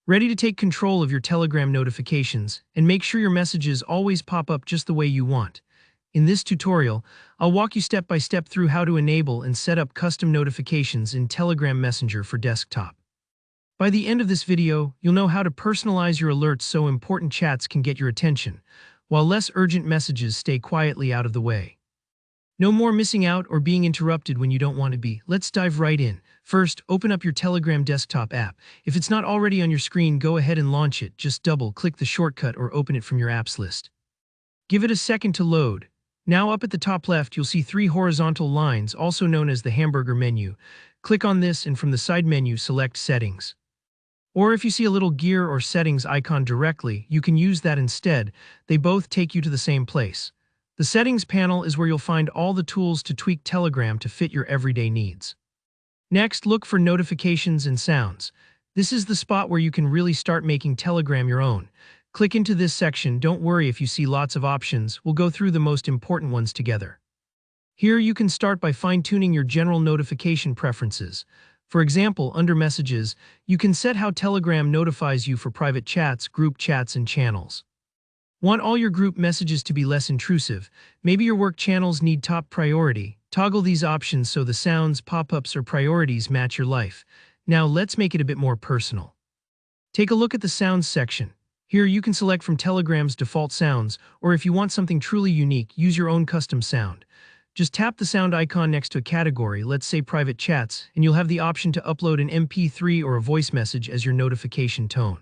Ready to take control of your Telegram notifications and make sure your messages always pop up just the way you want. In this tutorial, I'll walk you step by step through how to enable and set up custom notifications in Telegram Messenger for desktop. By the end of this video, you'll know how to personalize your alerts so important chats can get your attention, while less urgent messages stay quietly out of the way. No more missing out or being interrupted when you don't want to be. Let's dive right in. First, open up your Telegram desktop app. If it's not already on your screen, go ahead and launch it. Just double-click the shortcut or open it from your apps list. Give it a second to load. Now up at the top left, you'll see three horizontal lines, also known as the hamburger menu. Click on this and from the side menu, select Settings. Or if you see a little gear or settings icon directly, you can use that instead. They both take you to the same place. The Settings panel is where you'll find all the tools to tweak Telegram to fit your everyday needs. Next, look for Notifications and Sounds. This is the spot where you can really start making Telegram your own. Click into this section. Don't worry if you see lots of options. We'll go through the most important ones together. Here you can start by fine-tuning your general notification preferences. For example, under Messages, you can set how Telegram notifies you for private chats, group chats, and channels. Want all your group messages to be less intrusive? Maybe your work channels need top priority. Toggle these options so the sounds, pop-ups, or priorities match your life. Now let's make it a bit more personal. Take a look at the Sounds section. Here you can select from Telegram's default sounds, or if you want something truly unique, use your own custom sound. Just tap the sound icon next to a category, let's say private chats, and you'll have the option to upload an MP3 or a voice message as your notification tone.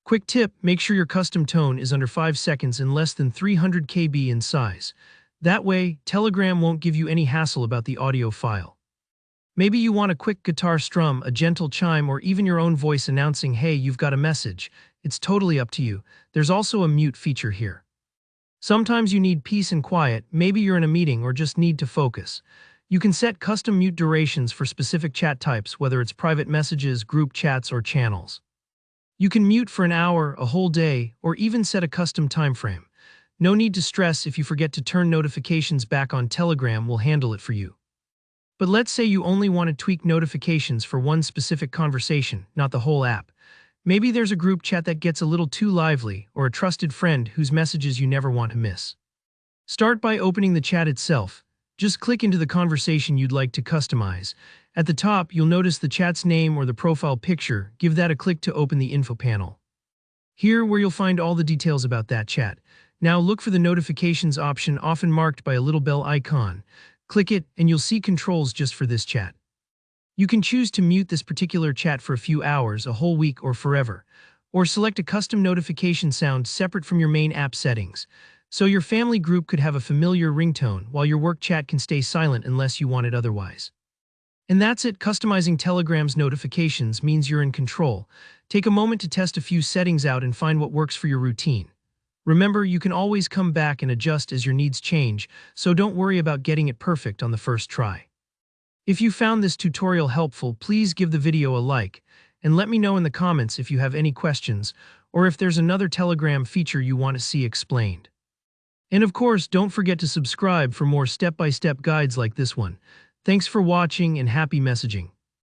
Quick tip, make sure your custom tone is under 5 seconds and less than 300 KB in size. That way, Telegram won't give you any hassle about the audio file. Maybe you want a quick guitar strum, a gentle chime, or even your own voice announcing, hey, you've got a message. It's totally up to you. There's also a mute feature here. Sometimes you need peace and quiet, maybe you're in a meeting or just need to focus. You can set custom mute durations for specific chat types, whether it's private messages, group chats, or channels. You can mute for an hour, a whole day, or even set a custom time frame. No need to stress if you forget to turn notifications back on. Telegram will handle it for you. But let's say you only want to tweak notifications for one specific conversation, not the whole app. Maybe there's a group chat that gets a little too lively, or a trusted friend whose messages you never want to miss. Start by opening the chat itself. Just click into the conversation you'd like to customize. At the top, you'll notice the chat's name or the profile picture. Give that a click to open the info panel. Here, where you'll find all the details about that chat. Now look for the notifications option, often marked by a little bell icon. Click it, and you'll see controls just for this chat. You can choose to mute this particular chat for a few hours, a whole week, or forever. Or select a custom notification sound separate from your main app settings. So your family group could have a familiar ringtone, while your work chat can stay silent unless you want it otherwise. And that's it. Customizing Telegram's notifications means you're in control. Take a moment to test a few settings out and find what works for your routine. Remember, you can always come back and adjust as your needs change, so don't worry about getting it perfect on the first try. If you found this tutorial helpful, please give the video a like, and let me know in the comments if you have any questions, or if there's another Telegram feature you want to see explained. And of course, don't forget to subscribe for more step-by-step guides like this one. Thanks for watching and happy messaging.